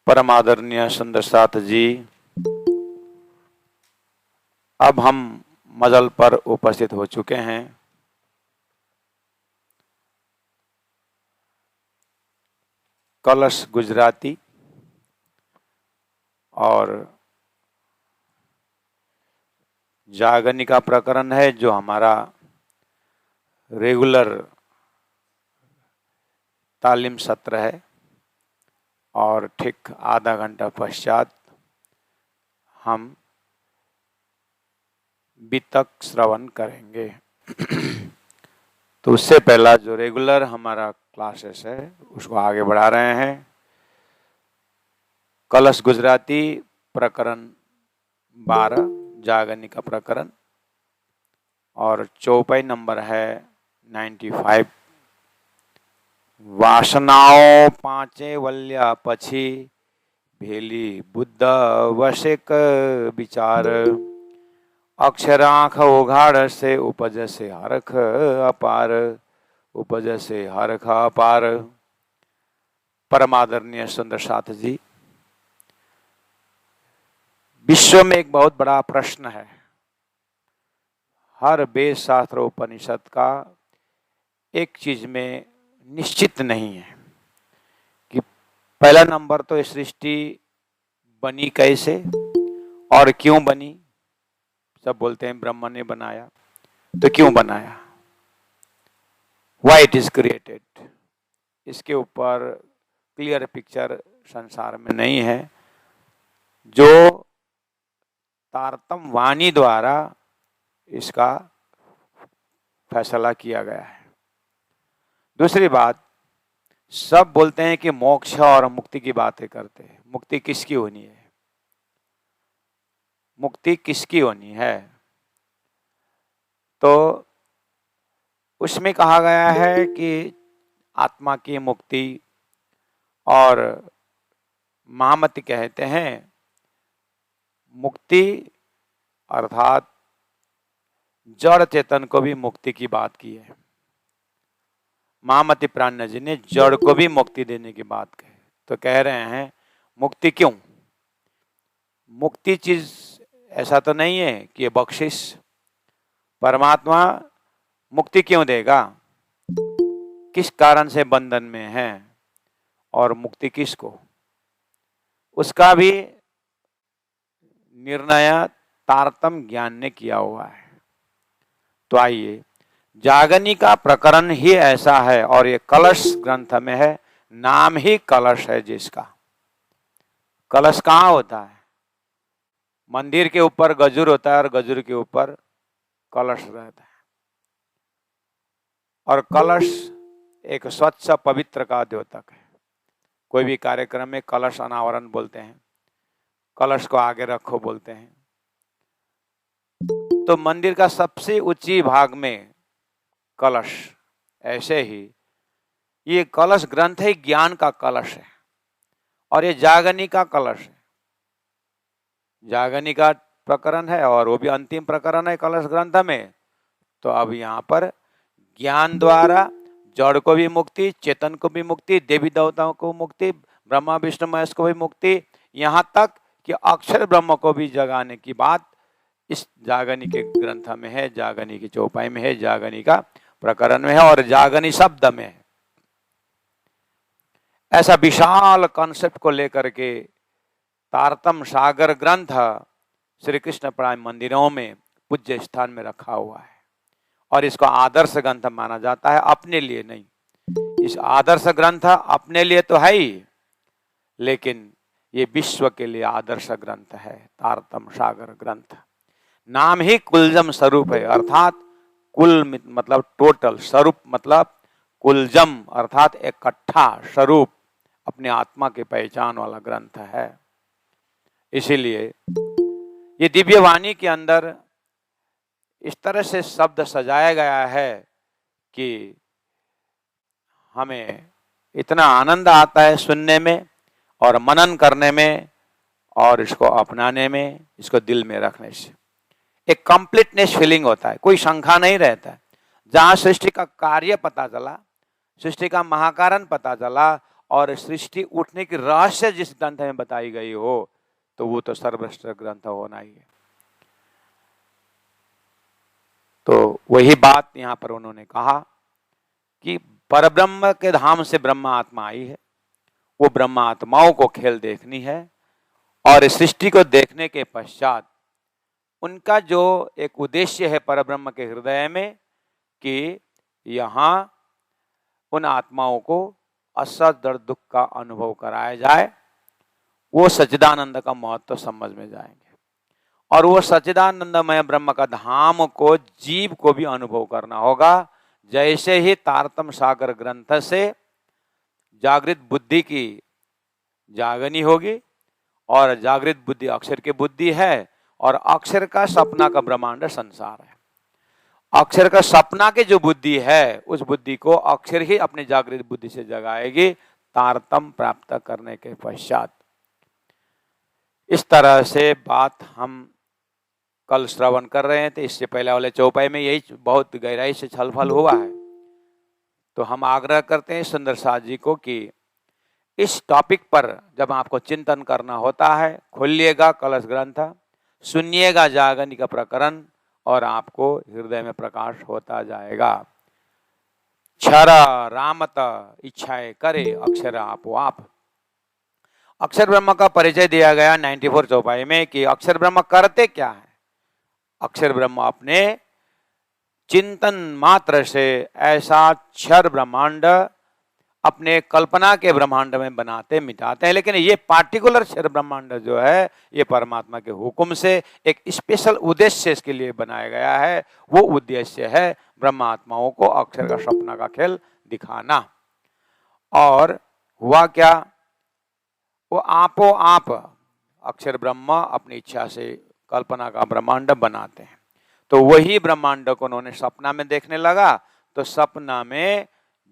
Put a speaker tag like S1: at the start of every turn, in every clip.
S1: परम आदरणीय सुंदर साथ जी, अब हम मजल पर उपस्थित हो चुके हैं। कलश गुजराती और जागनी का प्रकरण है, जो हमारा रेगुलर तालीम सत्र है और ठीक आधा घंटा पश्चात हम वितक श्रवण करेंगे। तो उससे पहला जो रेगुलर हमारा क्लासेस है उसको आगे बढ़ा रहे हैं। कलश गुजराती प्रकरण 12 जागनी का प्रकरण और चौपाई नंबर है 95। वासनाओं पांचे वल्या पछी भेली बुद्ध वशेक विचार, अक्षरांख उघाड़ से उपज से हरख अपार, उपज से हरख अपार। परमादरणीय सुंदर साथ जी, विश्व में एक बहुत बड़ा प्रश्न है। हर वेद शास्त्र उपनिषद का एक चीज में निश्चित नहीं है कि पहला नंबर तो सृष्टि बनी कैसे और क्यों बनी। सब बोलते हैं ब्रह्मा ने बनाया, तो क्यों बनाया, व्हाई इट इज क्रिएटेड। इसके ऊपर क्लियर पिक्चर संसार में नहीं है, जो तारतम वाणी द्वारा इसका फैसला किया गया है। दूसरी बात, सब बोलते हैं कि मोक्ष और मुक्ति की बातें करते हैं। मुक्ति किसकी होनी है, मुक्ति किसकी होनी है? तो उसमें कहा गया है कि आत्मा की मुक्ति, और महामति कहते हैं मुक्ति अर्थात जड़ चेतन को भी मुक्ति की बात की है। महामति प्राण जी ने जड़ को भी मुक्ति देने की बात कही। तो कह रहे हैं मुक्ति क्यों? मुक्ति चीज ऐसा तो नहीं है कि ये बख्शिश। परमात्मा मुक्ति क्यों देगा, किस कारण से बंधन में है और मुक्ति किसको, उसका भी निर्णय तारतम ज्ञान ने किया हुआ है। तो आइए, जागनी का प्रकरण ही ऐसा है और ये कलश ग्रंथ में है। नाम ही कलश है जिसका। कलश कहाँ होता है? मंदिर के ऊपर गजुर होता है और गजुर के ऊपर कलश रहता है। और कलश एक स्वच्छ पवित्र का द्योतक है। कोई भी कार्यक्रम में कलश अनावरण बोलते हैं, कलश को आगे रखो बोलते हैं। तो मंदिर का सबसे ऊंची भाग में कलश, ऐसे ही ये कलश ग्रंथ है, ज्ञान का कलश है और ये जागनी का कलश है। जागनी का प्रकरण है और वो भी अंतिम प्रकरण है कलश ग्रंथ में। तो अब यहाँ पर ज्ञान द्वारा जड़ को भी मुक्ति, चेतन को भी मुक्ति, देवी देवताओं को मुक्ति, ब्रह्मा विष्णु महेश को भी मुक्ति, यहाँ तक कि अक्षर ब्रह्म को भी जगाने की बात इस जागनी के ग्रंथ में है, जागनी की चौपाई में है, जागनी का प्रकरण में है और जागनी शब्द में है। ऐसा विशाल कॉन्सेप्ट को लेकर के तारतम सागर ग्रंथ श्री कृष्ण प्राय मंदिरों में पूज्य स्थान में रखा हुआ है और इसको आदर्श ग्रंथ माना जाता है, अपने लिए नहीं। इस आदर्श ग्रंथ अपने लिए तो है ही, लेकिन ये विश्व के लिए आदर्श ग्रंथ है। तारतम सागर ग्रंथ नाम ही कुलजम स्वरूप है, अर्थात कुल मतलब टोटल, स्वरूप मतलब कुलजम अर्थात इकट्ठा स्वरूप, अपने आत्मा की पहचान वाला ग्रंथ है। इसीलिए ये दिव्य वाणी के अंदर इस तरह से शब्द सजाया गया है कि हमें इतना आनंद आता है सुनने में और मनन करने में और इसको अपनाने में, इसको दिल में रखने से एक कंप्लीटनेस फीलिंग होता है, कोई शंका नहीं रहता है। जहां सृष्टि का कार्य पता चला, सृष्टि का महाकारण पता चला और सृष्टि उठने की रहस्य जिस ग्रंथ में बताई गई हो तो वो तो सर्वश्रेष्ठ ग्रंथ होना ही है। तो वही बात यहाँ पर उन्होंने कहा कि परब्रह्म के धाम से ब्रह्म आत्मा आई है, वो ब्रह्म आत्माओं को खेल देखनी है और इस सृष्टि को देखने के पश्चात उनका जो एक उद्देश्य है परब्रह्म के हृदय में कि यहाँ उन आत्माओं को असत दर्द दुख का अनुभव कराया जाए, वो सच्चिदानंद का महत्व समझ में जाएंगे और वो सच्चिदानंदमय ब्रह्म का धाम को जीव को भी अनुभव करना होगा। जैसे ही तारतम्य सागर ग्रंथ से जागृत बुद्धि की जागनी होगी और जागृत बुद्धि अक्षर की बुद्धि है और अक्षर का सपना का ब्रह्मांड संसार है। अक्षर का सपना की जो बुद्धि है उस बुद्धि को अक्षर ही अपनी जागृत बुद्धि से जगाएगी तारतम्य प्राप्त करने के पश्चात। इस तरह से बात हम कल श्रवण कर रहे थे। इससे पहले वाले चौपाई में यही बहुत गहराई से छलफल हुआ है। तो हम आग्रह करते हैं सुंदर साथ जी को कि इस टॉपिक पर जब आपको चिंतन करना होता है, खोलिएगा कलश ग्रंथ, सुनिएगा जागनी का प्रकरण और आपको हृदय में प्रकाश होता जाएगा। क्षर रामत इच्छाएं करे अक्षर आपो आप। अक्षर ब्रह्म का परिचय दिया गया 94 चौपाई में कि अक्षर ब्रह्म करते क्या है। अक्षर ब्रह्म अपने चिंतन मात्र से ऐसा क्षर ब्रह्मांड अपने कल्पना के ब्रह्मांड में बनाते मिटाते हैं, लेकिन ये पार्टिकुलर क्षर ब्रह्मांड जो है ये परमात्मा के हुक्म से एक स्पेशल उद्देश्य इसके लिए बनाया गया है। वो उद्देश्य है ब्रह्मात्माओं को अक्षर का सपना का खेल दिखाना। और हुआ क्या, वो आपो आप अक्षर ब्रह्म अपनी इच्छा से कल्पना का ब्रह्मांड बनाते हैं। तो वही ब्रह्मांड को उन्होंने सपना में देखने लगा तो सपना में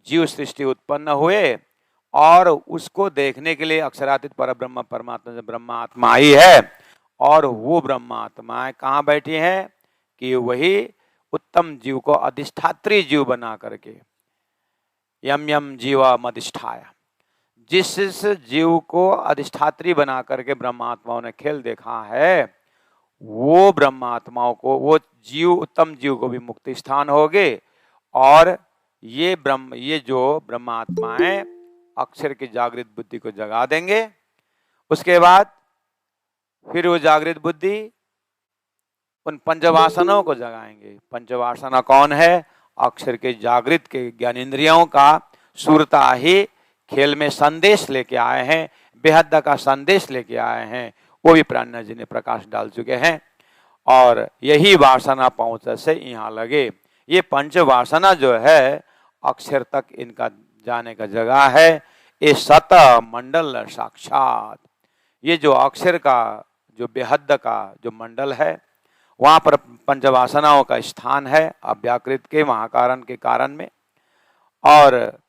S1: जीव सृष्टि उत्पन्न हुए और उसको देखने के लिए अक्षरातीत परब्रह्म परमात्मा से ब्रह्म आत्मा आई है। और वो ब्रह्म आत्माएं कहाँ बैठी हैं कि वही उत्तम जीव को अधिष्ठात्री जीव बना करके यम यम जीवा मधिष्ठाया, जिस जीव को अधिष्ठात्री बना करके ब्रह्मात्माओं ने खेल देखा है वो ब्रह्मात्माओं को, वो जीव उत्तम जीव को भी मुक्ति स्थान होगे। और ये जो ब्रह्मात्माएं अक्षर की जागृत बुद्धि को जगा देंगे। उसके बाद फिर वो जागृत बुद्धि उन पंचवासनाओं को जगाएंगे। पंचवासना कौन है? अक्षर के जागृत के ज्ञानेंद्रियों का सुरता ही खेल में संदेश लेके आए हैं, बेहद का संदेश लेके आए हैं। वो भी प्राणनाथ जी ने प्रकाश डाल चुके हैं और यही वासना पहुंच से यहाँ लगे। ये पंच वासना जो है अक्षर तक इनका जाने का जगह है। ये सत मंडल साक्षात, ये जो अक्षर का जो बेहद का जो मंडल है वहां पर पंचवासनाओं का स्थान है अव्याकृत के महाकारण के कारण में। और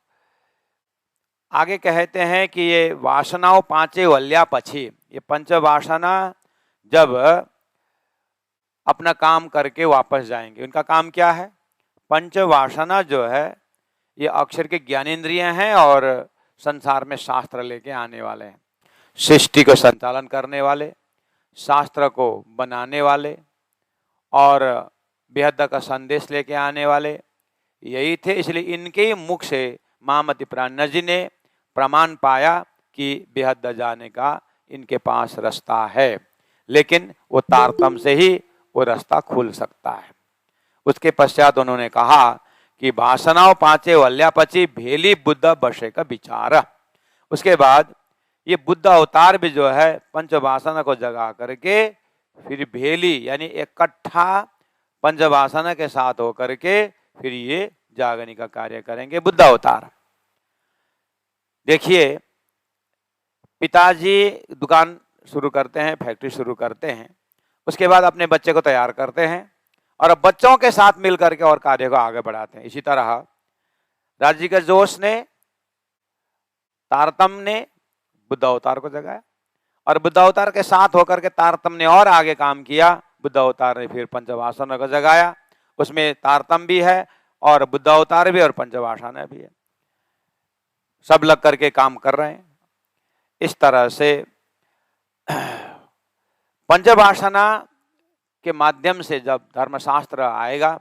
S1: आगे कहते हैं कि ये वासनाओं पांचे वल्या पछी, ये पंचवासना जब अपना काम करके वापस जाएंगे। उनका काम क्या है? पंचवासना जो है ये अक्षर के ज्ञानेंद्रिय हैं और संसार में शास्त्र लेके आने वाले हैं, सृष्टि को संचालन करने वाले, शास्त्र को बनाने वाले और बेहद का संदेश लेके आने वाले यही थे। इसलिए इनके ही मुख से महामति प्राणनाथ जी ने प्रमाण पाया कि बेहद जाने का इनके पास रास्ता है, लेकिन वो तारतम्य से ही वो रास्ता खुल सकता है। उसके पश्चात उन्होंने कहा कि वासनाओं पांचे वल्यापची भेली बुद्ध बसे का विचार। उसके बाद ये बुद्ध अवतार भी जो है पंचवासना को जगा करके फिर भेली यानी इकट्ठा पंचवासना के साथ होकर के फिर ये जागनी का कार्य करेंगे, बुद्ध अवतार। देखिए पिताजी दुकान शुरू करते हैं, फैक्ट्री शुरू करते हैं, उसके बाद अपने बच्चे को तैयार करते हैं और अब बच्चों के साथ मिलकर के और कार्य को आगे बढ़ाते हैं। इसी तरह राजी के जोश ने तारतम्य ने बुद्ध अवतार को जगाया और बुद्ध अवतार के साथ होकर के तारतम्य ने और आगे काम किया। बुद्ध अवतार ने फिर पंचवासना को जगाया, उसमें तारतम्य भी है और बुद्ध अवतार भी और पंचवासना भी है। सब लग करके काम कर रहे हैं। इस तरह से पंचभाषणा के माध्यम से जब धर्मशास्त्र आएगा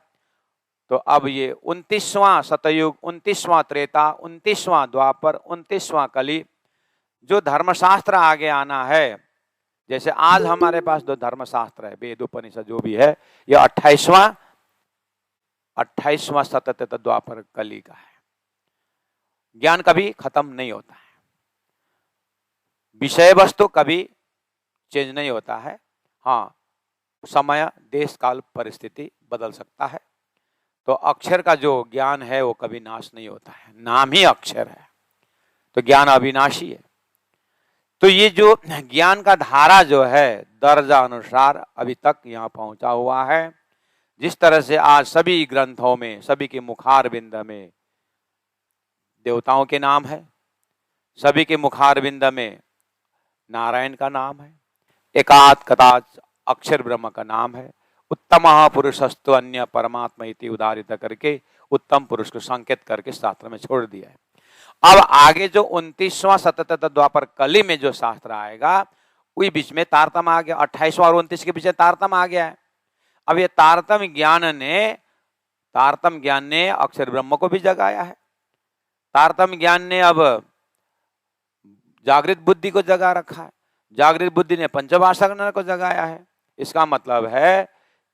S1: तो अब ये 29वां सतयुग, 29वां त्रेता, 29वां द्वापर, 29वां कली, जो धर्मशास्त्र आगे आना है, जैसे आज हमारे पास जो धर्मशास्त्र है, वेद उपनिषद जो भी है, ये 28वां सतत द्वापर कली का है। ज्ञान कभी खत्म नहीं होता है, विषय वस्तु कभी चेंज नहीं होता है। हाँ, समय, देश, काल, परिस्थिति बदल सकता है। तो अक्षर का जो ज्ञान है वो कभी नाश नहीं होता है, नाम ही अक्षर है, तो ज्ञान अविनाशी है। तो ये जो ज्ञान का धारा जो है दर्जा अनुसार अभी तक यहाँ पहुंचा हुआ है। जिस तरह से आज सभी ग्रंथों में, सभी के मुखार बिंद में देवताओं के नाम है, सभी के मुखार बिंद में नारायण का नाम है, एकात कदाच अक्षर ब्रह्म का नाम है, उत्तम पुरुषस्तु अन्य परमात्मा इति उदारित करके उत्तम पुरुष को संकेत करके शास्त्र में छोड़ दिया है। अब आगे जो 29वां सतत द्वापर कली में जो शास्त्र आएगा, वही बीच में तारतम्य आ गया। 28वां और 29 के बीच में तारतम्य आ गया है। अब ये तारतम्य ज्ञान ने अक्षर ब्रह्म को भी जगाया है। तारतम्य ज्ञान ने अब जागृत बुद्धि को जगा रखा है, जागृत बुद्धि ने पंचभाषा को जगाया है। इसका मतलब है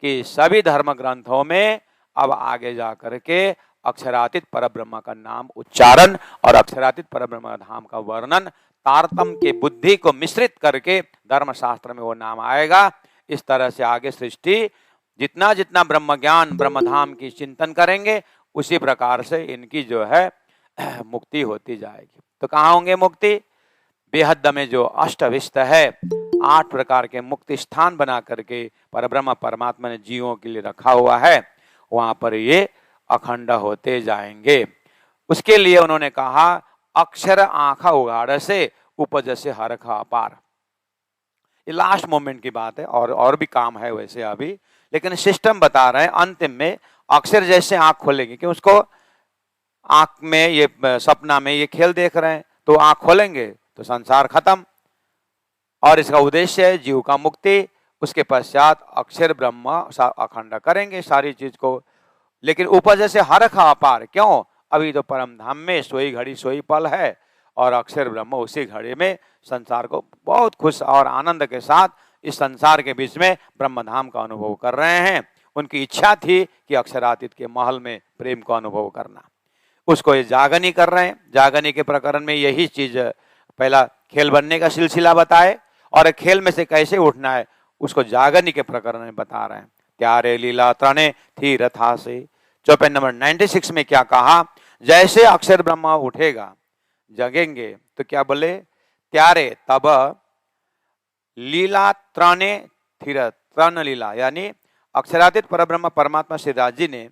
S1: कि सभी धर्म ग्रंथों में अब आगे जाकर के अक्षरातीत परब्रह्म का नाम उच्चारण और अक्षरातीत परब्रह्म धाम का वर्णन तारतम्य के बुद्धि को मिश्रित करके धर्मशास्त्र में वो नाम आएगा। इस तरह से आगे सृष्टि जितना जितना ब्रह्म ज्ञान ब्रह्म धाम की चिंतन करेंगे, उसी प्रकार से इनकी जो है मुक्ति होती जाएगी। तो कहाँ होंगे मुक्ति? बेहद में जो अष्टविष्ट है, 8 प्रकार के मुक्ति स्थान बना करके परब्रह्म परमात्मा ने जीवों के लिए रखा हुआ है, वहां पर ये अखंड होते जाएंगे। उसके लिए उन्होंने कहा अक्षर आंखा उगाड़ से उपज से हरखा अपार। ये लास्ट मोमेंट की बात है, और भी काम है वैसे अभी, लेकिन सिस्टम बता रहे हैं। अंतिम में अक्षर जैसे आंख खोलेंगे, कि उसको आंख में ये सपना में ये खेल देख रहे हैं, तो आंख खोलेंगे तो संसार खत्म, और इसका उद्देश्य है जीव का मुक्ति। उसके पश्चात अक्षर ब्रह्म अखंड करेंगे सारी चीज को। लेकिन उपज से हरखा अपार, क्यों? अभी तो परम धाम में सोई घड़ी सोई पल है, और अक्षर ब्रह्म उसी घड़ी में संसार को बहुत खुश और आनंद के साथ इस संसार के बीच में ब्रह्म धाम का अनुभव कर रहे हैं। उनकी इच्छा थी कि अक्षरातीत के महल में प्रेम को अनुभव करना, उसको ये जागनी कर रहे हैं। जागनी के प्रकरण में यही चीज पहला खेल बनने का सिलसिला बताए, और खेल में से कैसे उठना है उसको जागनी के प्रकरण में बता रहे हैं। त्यारे लीला त्रणे थी रथा से। चौपाई नंबर 96 में क्या कहा? जैसे अक्षर ब्रह्म उठेगा, जगेंगे, तो क्या बोले? त्यारे तब लीला त्रणे थिर, त्रन लीला, यानी अक्षरातीत परब्रह्म परमात्मा श्री राज जी ने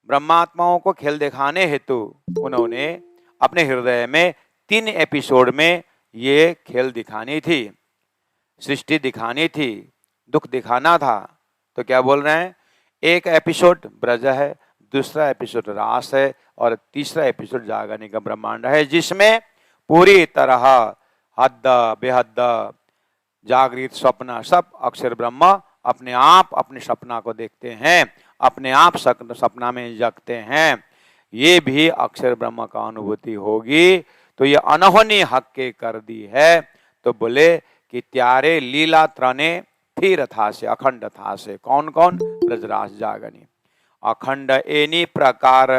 S1: ब्रह्मात्माओं को खेल दिखाने हेतु उन्होंने अपने हृदय में 3 एपिसोड में ये खेल दिखानी थी, सृष्टि दिखानी थी, दुख दिखाना था। तो क्या बोल रहे हैं? एक एपिसोड ब्रज है, दूसरा एपिसोड रास है, और तीसरा एपिसोड जागने का ब्रह्मांड है, जिसमें पूरी तरह हद बेहद जागृत स्वप्न सब अक्षर ब्रह्म अपने आप अपने सपना को देखते हैं, अपने आप सपना में जगते हैं। ये भी अक्षर ब्रह्म का अनुभूति होगी। तो ये अनहोनी हक के कर दी है। तो बोले कि त्यारे लीला त्रने थिर था से, अखंड था से। कौन कौन? ब्रजराज जागनी अखंड एनी प्रकार।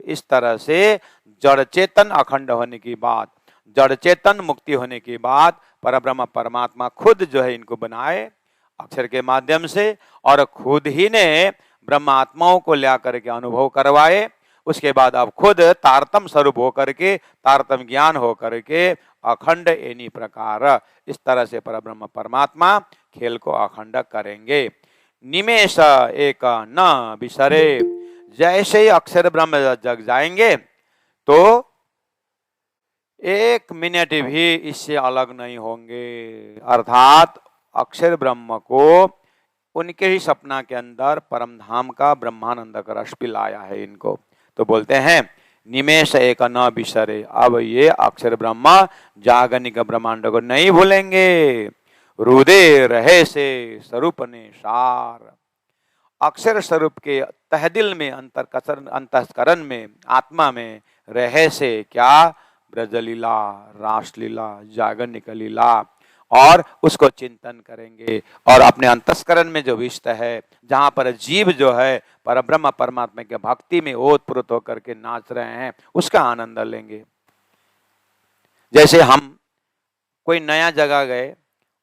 S1: इस तरह से जड़ चेतन अखंड होने की बात, जड़ चेतन मुक्ति होने की बात, परब्रह्म परमात्मा खुद जो है इनको बनाए अक्षर के माध्यम से, और खुद ही ने ब्रह्मात्माओं को ला करके अनुभव करवाए। उसके बाद अब खुद तारतम स्वरूप होकर के, तारतम ज्ञान होकर के अखंड एनी प्रकार, इस तरह से परब्रह्म परमात्मा खेल को अखंड करेंगे। निमेष एक न बिसरे। जैसे ही अक्षर ब्रह्म जग जाएंगे तो 1 मिनट भी इससे अलग नहीं होंगे। अर्थात अक्षर ब्रह्म को उनके ही सपना के अंदर परम धाम का ब्रह्मानंद का रस पिलाया है इनको। तो बोलते हैं निमेष एक न बिसरे। अब ये अक्षर ब्रह्म जागनिक ब्रह्मांड को नहीं भूलेंगे। हृदय रहे से स्वरूप ने सार। अक्षर स्वरूप के तहदिल में, अंतःकरण में, आत्मा में रहे से क्या? ब्रजलीला, रासलीला, जागनिक लीला, और उसको चिंतन करेंगे। और अपने अंतस्करण में जो विष्ट है, जहां पर जीव जो है परब्रह्म परमात्मा के भक्ति में ओतप्रोत होकर के नाच रहे हैं, उसका आनंद लेंगे। जैसे हम कोई नया जगह गए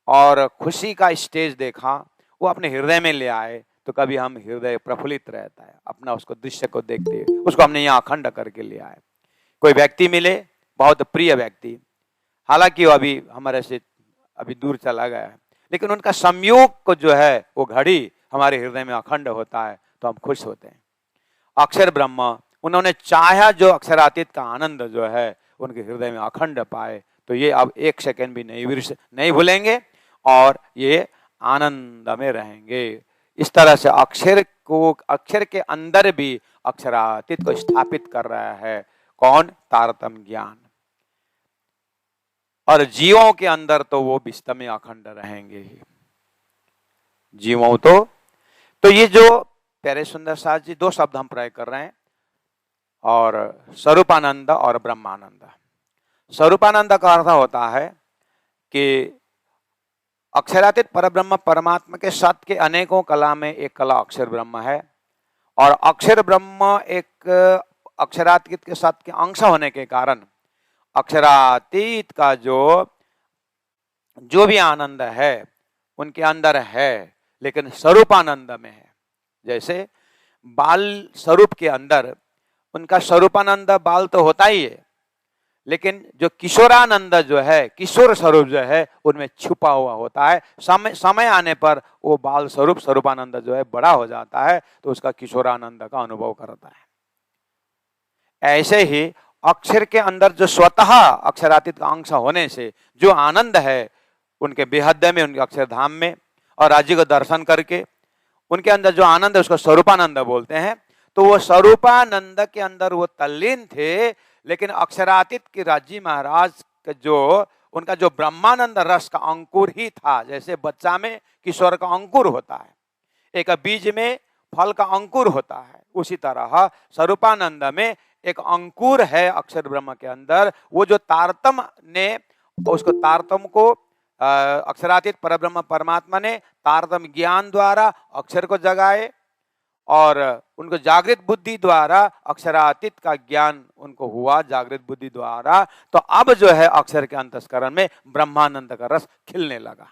S1: और खुशी का स्टेज देखा, वो अपने हृदय में ले आए, तो कभी हम हृदय प्रफुल्लित रहता है अपना उसको दृश्य को देखते हुए। उसको हमने यहाँ अखंड करके ले आए। कोई व्यक्ति मिले, बहुत प्रिय व्यक्ति, हालांकि वो अभी हमारे से अभी दूर चला गया है, लेकिन उनका संयोग को जो है वो घड़ी हमारे हृदय में अखंड होता है, तो हम खुश होते हैं। अक्षर ब्रह्म, उन्होंने चाहा जो अक्षरातीत का आनंद जो है उनके हृदय में अखंड पाए, तो ये अब एक सेकंड भी नहीं भूलेंगे और ये आनंद में रहेंगे। इस तरह से अक्षर के अंदर भी अक्षरातीत को स्थापित कर रहा है कौन? तारतम्य ज्ञान। और जीवों के अंदर तो वो विश्व में अखंड रहेंगे ही। जीवों तो ये जो प्यारे सुंदर साथ जी दो शब्द हम प्रयोग कर रहे हैं, और स्वरूपानंद और ब्रह्मानंद। स्वरूपानंद का अर्थ होता है कि अक्षरातीत परब्रह्म परमात्मा के सत्य के अनेकों कला में एक कला अक्षर ब्रह्म है, और अक्षर ब्रह्म एक अक्षरातीत के सत्य के अंश होने के कारण अक्षरातीत का जो भी आनंद है उनके अंदर है, लेकिन स्वरूपानंद में है। जैसे बाल स्वरूप के अंदर उनका स्वरूपानंद बाल तो होता ही है, लेकिन जो किशोरानंद जो है, किशोर स्वरूप जो है, उनमें छुपा हुआ होता है। समय आने पर वो बाल स्वरूप स्वरूपानंद जो है बड़ा हो जाता है, तो उसका किशोरानंद का अनुभव करता है। ऐसे ही अक्षर के अंदर जो स्वतः अक्षरातीत का अंश होने से जो आनंद है उनके बेहद में, उनके अक्षरधाम में, और राज्य को दर्शन करके उनके अंदर जो आनंद है उसको स्वरूपानंद बोलते हैं। तो वो स्वरूपानंद के अंदर वो तल्लीन थे, लेकिन अक्षरातीत के राज्य महाराज का उनका जो ब्रह्मानंद रस का अंकुर ही था। जैसे बच्चा में किशोर का अंकुर होता है, एक बीज में फल का अंकुर होता है, उसी तरह स्वरूपानंद में एक अंकुर है अक्षर ब्रह्म के अंदर। वो जो तारतम ने उसको तारतम को अक्षरातीत परब्रह्म परमात्मा ने तारतम ज्ञान द्वारा अक्षर को जगाए, और उनको जागृत बुद्धि द्वारा अक्षरातीत का ज्ञान उनको हुआ जागृत बुद्धि द्वारा। तो अब जो है अक्षर के अंतस्करण में ब्रह्मानंद का रस खिलने लगा।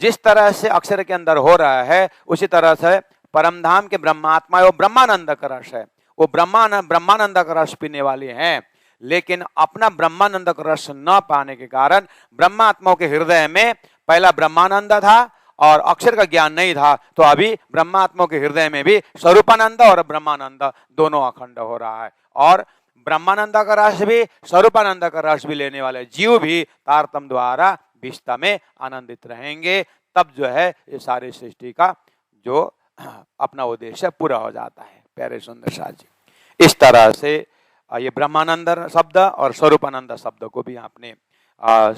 S1: जिस तरह से अक्षर के अंदर हो रहा है, उसी तरह से परमधाम के ब्रह्मात्मा वो ब्रह्मानंद का रस है। वो ब्रह्मानंद का रस पीने वाले हैं, लेकिन अपना ब्रह्मानंद का रस न पाने के कारण ब्रह्मात्माओं के हृदय में पहला ब्रह्मानंद था और अक्षर का ज्ञान नहीं था। तो अभी ब्रह्मात्माओं के हृदय में भी स्वरूपानंद और ब्रह्मानंद दोनों अखंड हो रहा है, और ब्रह्मानंद का रस भी स्वरूपानंद का रस भी लेने वाले जीव भी तारतम द्वारा विश्व में आनंदित रहेंगे। तब जो है ये सारी सृष्टि का जो अपना उद्देश्य पूरा हो जाता है। प्यारे सुंदर साथ जी, इस तरह से ये ब्रह्मानंद शब्द और स्वरूपानंद शब्द को भी आपने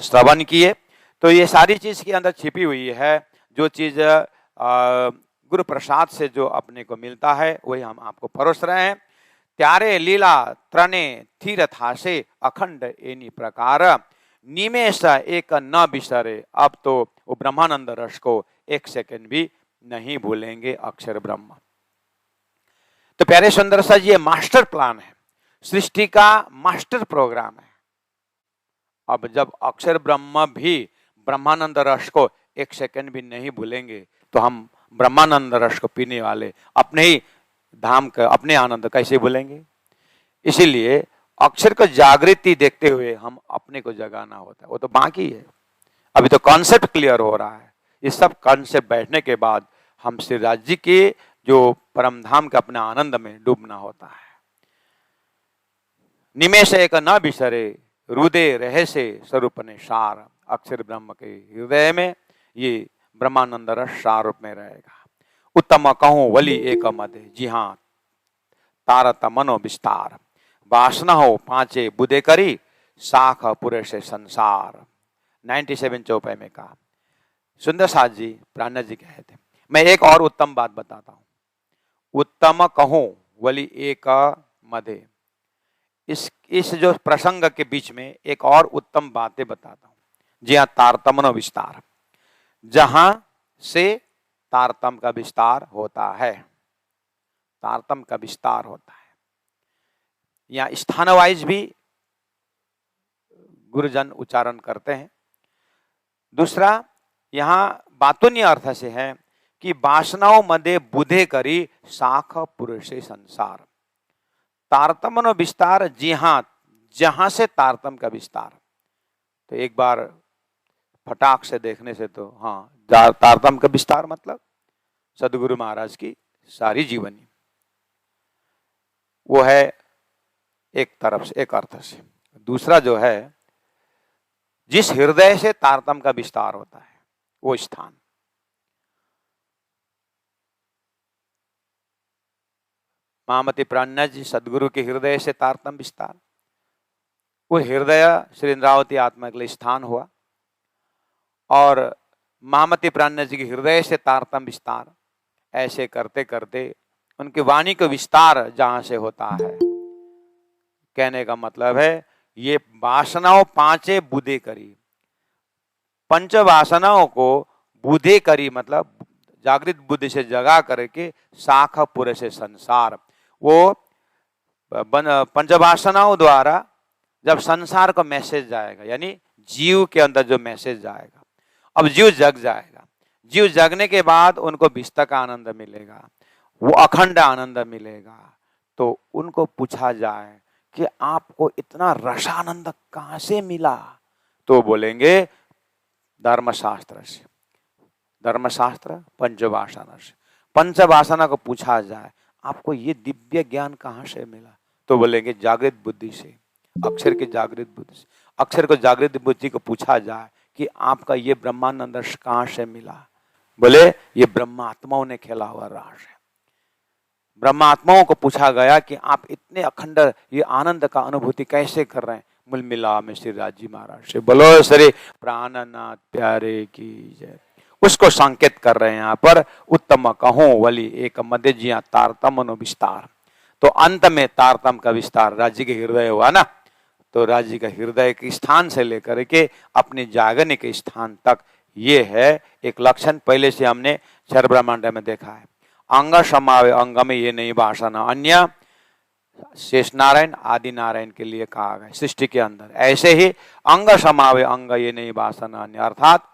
S1: श्रवण किए। तो ये सारी चीज के अंदर छिपी हुई है। जो चीज गुरु प्रसाद से जो अपने को मिलता है वही हम आपको परोस रहे हैं। त्यारे लीला त्रने थीरथा से अखंड एनी प्रकार निमेष एक न बिसरे। अब तो वो ब्रह्मानंद रस को एक सेकंड भी नहीं भूलेंगे अक्षर ब्रह्म। तो प्यारे सुंदर सा जी, ये मास्टर प्लान है, सृष्टि का मास्टर प्रोग्राम है। अब जब अक्षर ब्रह्म भी ब्रह्मानंद रस को एक सेकंड भी नहीं भूलेंगे, तो हम ब्रह्मानंद रस को पीने वाले अपने ही धाम का अपने आनंद कैसे भूलेंगे। इसीलिए अक्षर को जागृति देखते हुए हम अपने को जगाना होता है। वो तो बाकी है, अभी तो कॉन्सेप्ट क्लियर हो रहा है। इस सब कॉन्सेप्ट बैठने के बाद हम श्री राज्य के जो परम धाम के अपने आनंद में डूबना होता है। निमेष एक न बिसरे हृदय रहे से स्वरूप ने सार। अक्षर ब्रह्म के हृदय में ये ब्रह्मानंद रस सार रूप में रहेगा। उत्तम कहूं वली एक मद, जी हाँ तारत मनो विस्तार। वासना हो पांचे बुधे करी साख पुरे से संसार। 97 चौपाई में कहा। सुंदर साथ जी प्राणनाथ जी कहे थे। मैं एक और उत्तम बात बताता हूं। उत्तम कहूं वली एक मधे। इस जो प्रसंग के बीच में एक और उत्तम बातें बताता हूं। जी हाँ, तारतम्य विस्तार, जहां से तारतम का विस्तार होता है, तारतम का विस्तार होता है। यहाँ स्थान वाइज भी गुरुजन उच्चारण करते हैं। दूसरा, यहाँ बातुन्य अर्थ से है कि वासनाओं मध्य बुधे करी साख पुरुषे संसार। तारतम्य विस्तार, जी हाँ, जहां से तारतम का विस्तार। तो एक बार फटाक से देखने से तो हाँ, तारतम का विस्तार मतलब सदगुरु महाराज की सारी जीवनी, वो है एक तरफ से, एक अर्थ से। दूसरा जो है, जिस हृदय से तारतम का विस्तार होता है वो स्थान। महामति प्राणनाथ जी सदगुरु के हृदय से तारतम विस्तार, वो हृदय श्री इंद्रावती आत्मा के लिए स्थान हुआ। और महामति प्राणनाथ जी के हृदय से तारतम विस्तार, ऐसे करते करते उनकी वाणी का विस्तार जहां से होता है। कहने का मतलब है, ये वासनाओं पांचे बुधे करी, पंच वासनाओं को बुधे करी मतलब जागृत बुद्धि से जगा करके साख पुरे से संसार। वो पंचवासनाओं द्वारा जब संसार को मैसेज जाएगा, यानी जीव के अंदर जो मैसेज जाएगा, अब जीव जग जाएगा। जीव जगने के बाद उनको विस्ता का आनंद मिलेगा, वो अखंड आनंद मिलेगा। तो उनको पूछा जाए कि आपको इतना रसानंद कहां से मिला, तो बोलेंगे धर्मशास्त्र से। धर्मशास्त्र पंचवासना से। पंचवासना को पूछा जाए आपको ये दिव्य ज्ञान कहां से मिला, तो बोलेंगे जागृत बुद्धि से, अक्षर की जागृत बुद्धि से। अक्षर को जागृत बुद्धि को पूछा जाए कि आपका ये ब्रह्मानंद कहां से मिला, बोले ये ब्रह्मात्माओं ने खेला हुआ राज है। ब्रह्मात्माओं को पूछा गया कि आप इतने अखंड ये आनंद का अनुभूति कैसे कर रहे हैं, मूल मिला में श्री राजी महाराज से। बोलो श्री प्राणनाथ प्यारे की जय। उसको संकेत कर रहे हैं यहाँ पर। उत्तम कहूं वली एक मध्य जिया तारतम विस्तार। तो अंत में तारतम का विस्तार राज्य के हृदय हुआ ना, तो राज्य का हृदय के स्थान से लेकर के अपने जागने के स्थान तक, ये है एक लक्षण। पहले से हमने क्षर ब्रह्मांड में देखा है। अंग समावे अंग में ये नहीं वासना, अन्य शेष नारायण आदि नारायण के लिए कहा गया सृष्टि के अंदर। ऐसे ही अंग समावे अंग ये नहीं वासना अन्य, अर्थात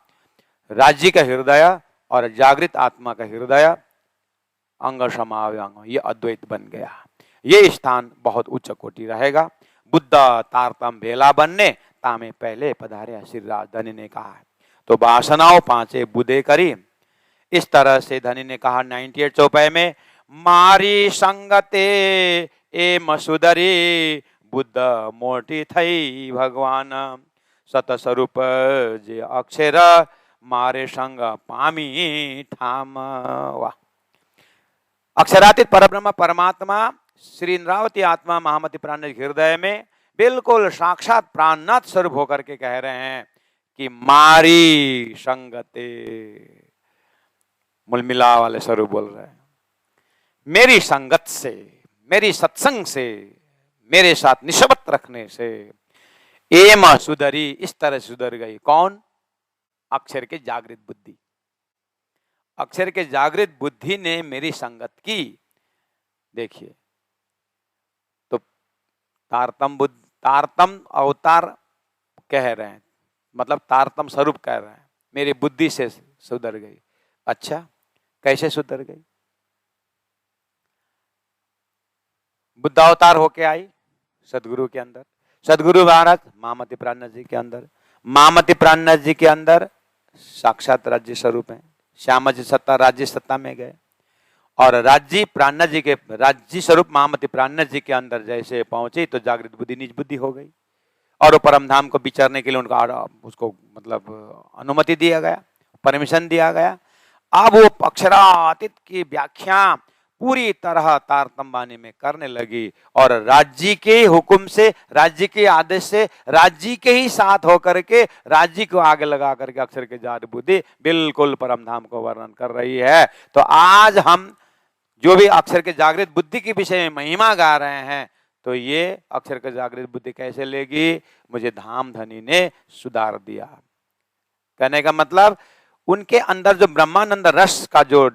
S1: राज्य का हृदय और जागृत आत्मा का हृदय अंग समावे अंग, ये अद्वैत बन गया। ये स्थान बहुत उच्च कोटि रहेगा। बुद्ध तारतम भेला बनने तामे पहले पधारे श्री धनी ने कहा है। तो वासनाओं पांचे बुधे करी, इस तरह से धनी ने कहा 98 चौपाई में, मारी संगते ए मसुदरी बुद्ध मोटी थई भगवान सतस्वरूप जे अक्षर मारे संग पामी ठाम। वाह। अक्षरातीत परब्रह्म परमात्मा श्री इंद्रावती आत्मा महामति प्राणनाथ हृदय में बिल्कुल साक्षात प्राणनाथ स्वरूप होकर के कह रहे हैं कि मारी संगते, मुलमिला वाले स्वरूप बोल रहे हैं। मेरी संगत से, मेरी सत्संग से, मेरे साथ निस्बत रखने से एम सुधरी, इस तरह सुधर गई। कौन? अक्षर के जागृत बुद्धि। अक्षर के जागृत बुद्धि ने मेरी संगत की। देखिए, तो तारतम अवतार कह रहे हैं, मतलब तारतम स्वरूप कह रहे हैं, मेरी बुद्धि से सुधर गई। अच्छा, कैसे सुधर गई? बुद्धावतार होके आई सदगुरु के अंदर। सदगुरु महाराज महामति प्राणनाथ जी के अंदर, महामति प्राणनाथ जी के अंदर साक्षात राज्य स्वरूप है। श्यामा जी सत्ता राज्य सत्ता में गए और राज्य प्राणनाथ जी के राज्य स्वरूप महामति प्राणनाथ जी के अंदर जैसे पहुंचे तो जागृत बुद्धि निज बुद्धि हो गई और वो परम धाम को विचरने के लिए उनका उसको मतलब अनुमति दिया गया, परमिशन दिया गया। अब वो अक्षरातीत की व्याख्या पूरी तरह तारतम्य में करने लगी और राज्य के हुक्म से, राज्य के आदेश से, राज्य के ही साथ होकर के, राज्य को आगे लगा करके अक्षर के जागृत बुद्धि बिल्कुल परम धाम को वर्णन कर रही है। तो आज हम जो भी अक्षर के जागृत बुद्धि के विषय में महिमा गा रहे हैं, तो ये अक्षर के जागृत बुद्धि कैसे लेगी, मुझे धाम धनी ने सुधार दिया। कहने का मतलब उनके अंदर जो ब्रह्मानंद रस का जो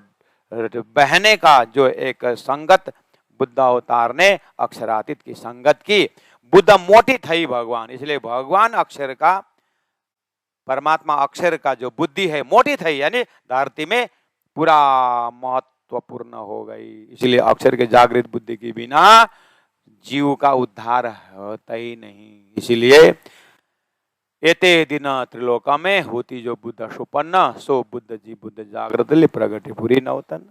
S1: बहने का जो एक संगत बुद्ध अवतार ने अक्षरातीत की संगत की। बुद्ध मोटी थई भगवान, इसलिए भगवान अक्षर का, परमात्मा अक्षर का जो बुद्धि है मोटी थई, यानी धरती में पूरा महत्वपूर्ण हो गई। इसलिए अक्षर के जागृत बुद्धि के बिना जीव का उद्धार होता ही नहीं। इसीलिए एते दिन त्रिलोक में होती जो बुद्ध सुपन्न, सो बुद्ध जी बुद्ध जागृत ले प्रगति पूरी नवतन।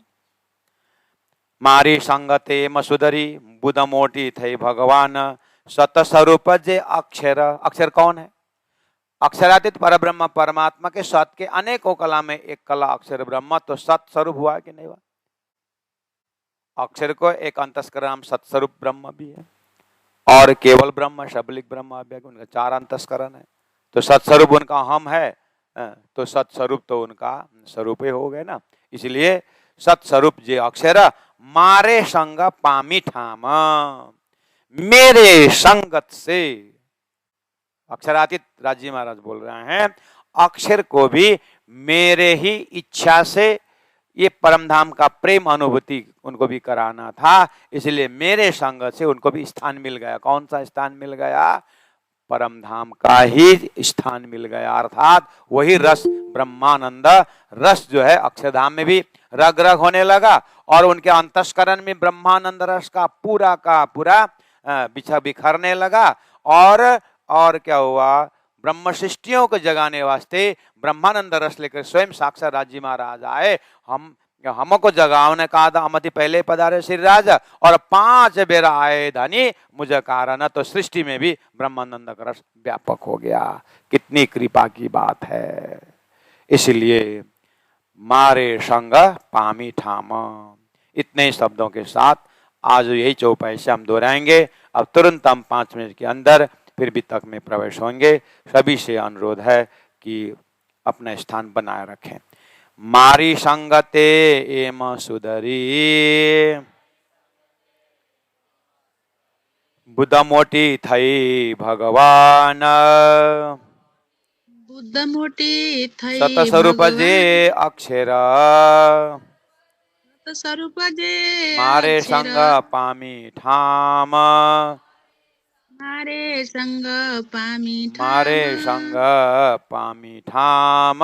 S1: मारी संगते मसुदरी, बुद्ध मोटी थे भगवान, सत स्वरूप जे अक्षर। अक्षर कौन है? अक्षरातीत परब्रह्म परमात्मा के सत के अनेकों कला में एक कला अक्षर ब्रह्म, तो सत स्वरूप हुआ कि नहीं हुआ? अक्षर को एक अंतस्करण सत्स्वरूप ब्रह्म भी है और केवल ब्रह्म शबलिक ब्रह्म, उनका 4 अंतस्करण है। तो सत्स्वरूप उनका हम है, तो सत्स्वरूप तो उनका स्वरूप ही हो गए ना। इसलिए सत्स्वरूप जे अक्षर मारे संग पामी ठाम, मेरे संगत से। अक्षरातीत राजी महाराज बोल रहे हैं, अक्षर को भी मेरे ही इच्छा से ये परमधाम का प्रेम अनुभूति उनको भी कराना था, इसलिए मेरे संगत से उनको भी स्थान मिल गया। कौन सा स्थान मिल गया? परमधाम का ही स्थान मिल गया, अर्थात वही रस, ब्रह्मानंद रस जो है अक्षरधाम में भी रग रग होने लगा और उनके अंतस्करण में ब्रह्मानंद रस का पूरा बिछा बिखरने लगा। और क्या हुआ? ब्रह्म सृष्टियों को जगाने वास्ते ब्रह्मानंद रस लेकर स्वयं साक्षात राजी महाराज आए। हमको जगावने कहा था, अमति पहले पधारे श्री राजा और 5 बेर आए धनी मुझे कारण, तो सृष्टि में भी ब्रह्मानंद का रस व्यापक हो गया। कितनी कृपा की बात है। इसलिए मारे संग पामी ठाम, इतने शब्दों के साथ आज यही चौपाई से हम दोहराएंगे। अब तुरंत हम 5 मिनट के अंदर फिर वितक में प्रवेश होंगे। सभी से अनुरोध है कि अपना स्थान बनाए रखें। मारी संगते एम सुधरी, बुद्ध मोटी थई भगवान,
S2: बुद्ध मोटी थई
S1: सतस्वरूप जे अक्षर,
S2: सतस्वरूप जे
S1: मारे संग पामी ठाम,
S2: मारे संग पामी ठाम,
S1: मारे संग पामी ठाम।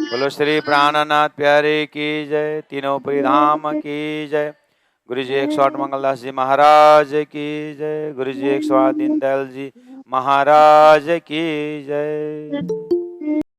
S1: बोलो श्री प्राणनाथ प्यारे की जय, तीनों पुरी धाम की जय। गुरु जी 108 मंगलदास जी महाराज की जय। गुरु जी 108 दीनदयाल जी महाराज की जय।